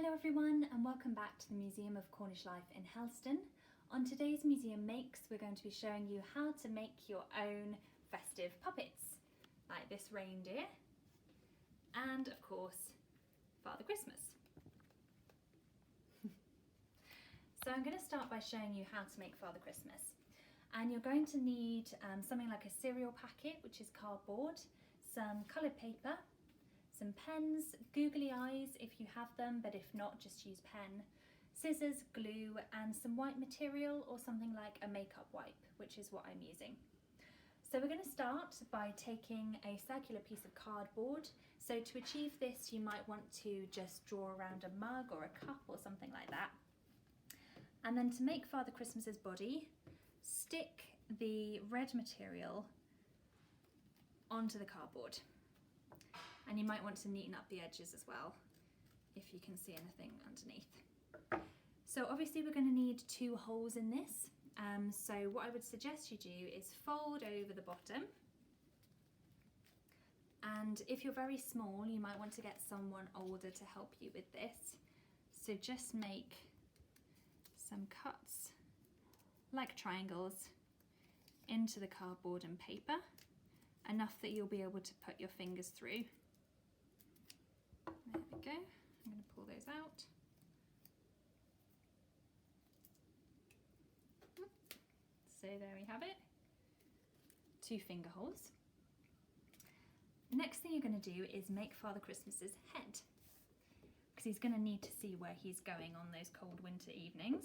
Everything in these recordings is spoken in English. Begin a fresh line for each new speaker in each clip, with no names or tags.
Hello everyone and welcome back to the Museum of Cornish Life in Helston. On today's Museum Makes we're going to be showing you how to make your own festive puppets like this reindeer and of course Father Christmas. So I'm going to start by showing you how to make Father Christmas, and you're going to need something like a cereal packet, which is cardboard, some coloured paper, some pens, googly eyes if you have them, but if not, just use pen, scissors, glue, and some white material or something like a makeup wipe, which is what I'm using. So we're going to start by taking a circular piece of cardboard. So to achieve this, you might want to just draw around a mug or a cup or something like that. And then to make Father Christmas's body, stick the red material onto the cardboard. And you might want to neaten up the edges as well, if you can see anything underneath. So obviously we're going to need 2 holes in this. So what I would suggest you do is fold over the bottom. And if you're very small, you might want to get someone older to help you with this. So just make some cuts, like triangles, into the cardboard and paper, enough that you'll be able to put your fingers through. There we go. I'm going to pull those out. So there we have it. 2 finger holes. Next thing you're going to do is make Father Christmas's head, because he's going to need to see where he's going on those cold winter evenings.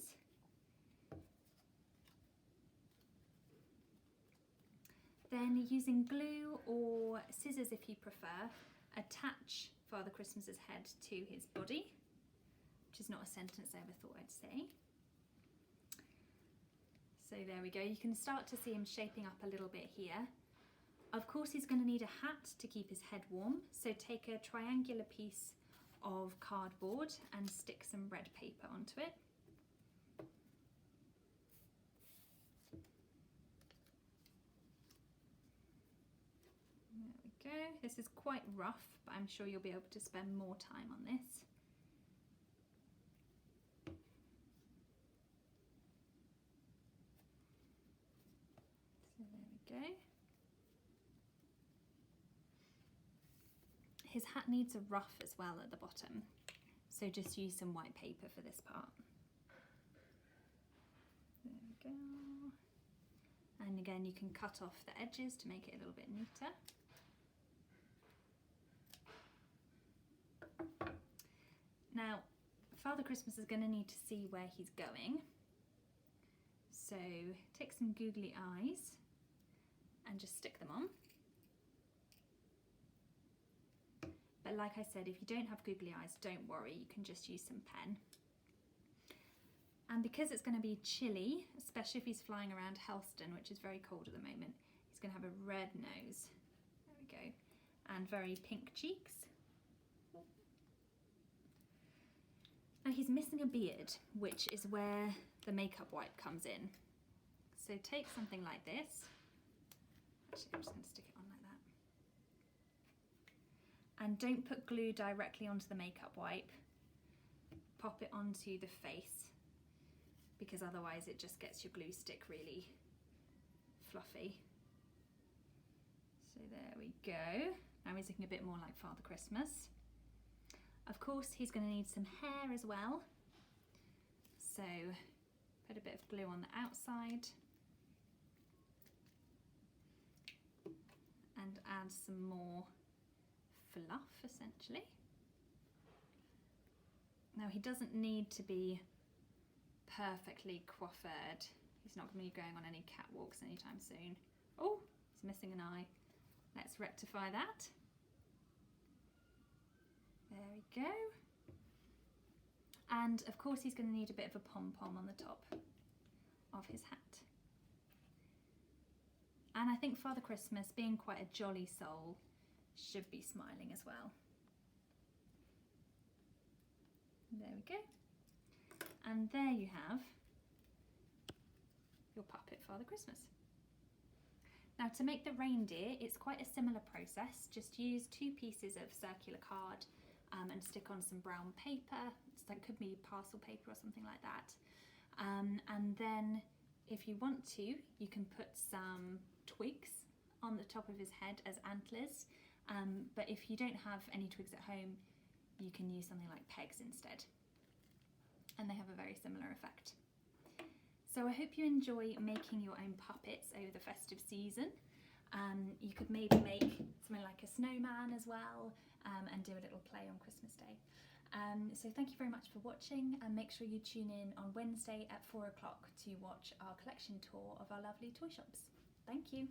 Then using glue or scissors if you prefer, attach Father Christmas's head to his body, which is not a sentence I ever thought I'd say. So there we go, you can start to see him shaping up a little bit here. Of course he's going to need a hat to keep his head warm, so take a triangular piece of cardboard and stick some red paper onto it. There we go. This is quite rough, but I'm sure you'll be able to spend more time on this. So there we go. His hat needs a ruff as well at the bottom, so just use some white paper for this part. There we go. And again, you can cut off the edges to make it a little bit neater. Now, Father Christmas is going to need to see where he's going. So take some googly eyes and just stick them on. But like I said, if you don't have googly eyes, don't worry, you can just use some pen. And because it's going to be chilly, especially if he's flying around Helston, which is very cold at the moment, he's going to have a red nose. There we go. And very pink cheeks. Now he's missing a beard, which is where the makeup wipe comes in. So take something like this. Actually, I'm just going to stick it on like that. And don't put glue directly onto the makeup wipe. Pop it onto the face, because otherwise it just gets your glue stick really fluffy. So there we go. Now he's looking a bit more like Father Christmas. Of course, he's going to need some hair as well. So put a bit of glue on the outside and add some more fluff, essentially. Now he doesn't need to be perfectly coiffured. He's not going to be going on any catwalks anytime soon. Oh, he's missing an eye. Let's rectify that. There we go. And of course he's going to need a bit of a pom-pom on the top of his hat. And I think Father Christmas, being quite a jolly soul, should be smiling as well. There we go. And there you have your puppet Father Christmas. Now to make the reindeer, it's quite a similar process. Just use 2 pieces of circular card and stick on some brown paper, So it could be parcel paper or something like that. And then if you want to, you can put some twigs on the top of his head as antlers. But if you don't have any twigs at home, you can use something like pegs instead. And they have a very similar effect. So I hope you enjoy making your own puppets over the festive season. You could maybe make something like a snowman as well, and do a little play on Christmas Day. So thank you very much for watching, and make sure you tune in on Wednesday at 4 o'clock to watch our collection tour of our lovely toy shops. Thank you.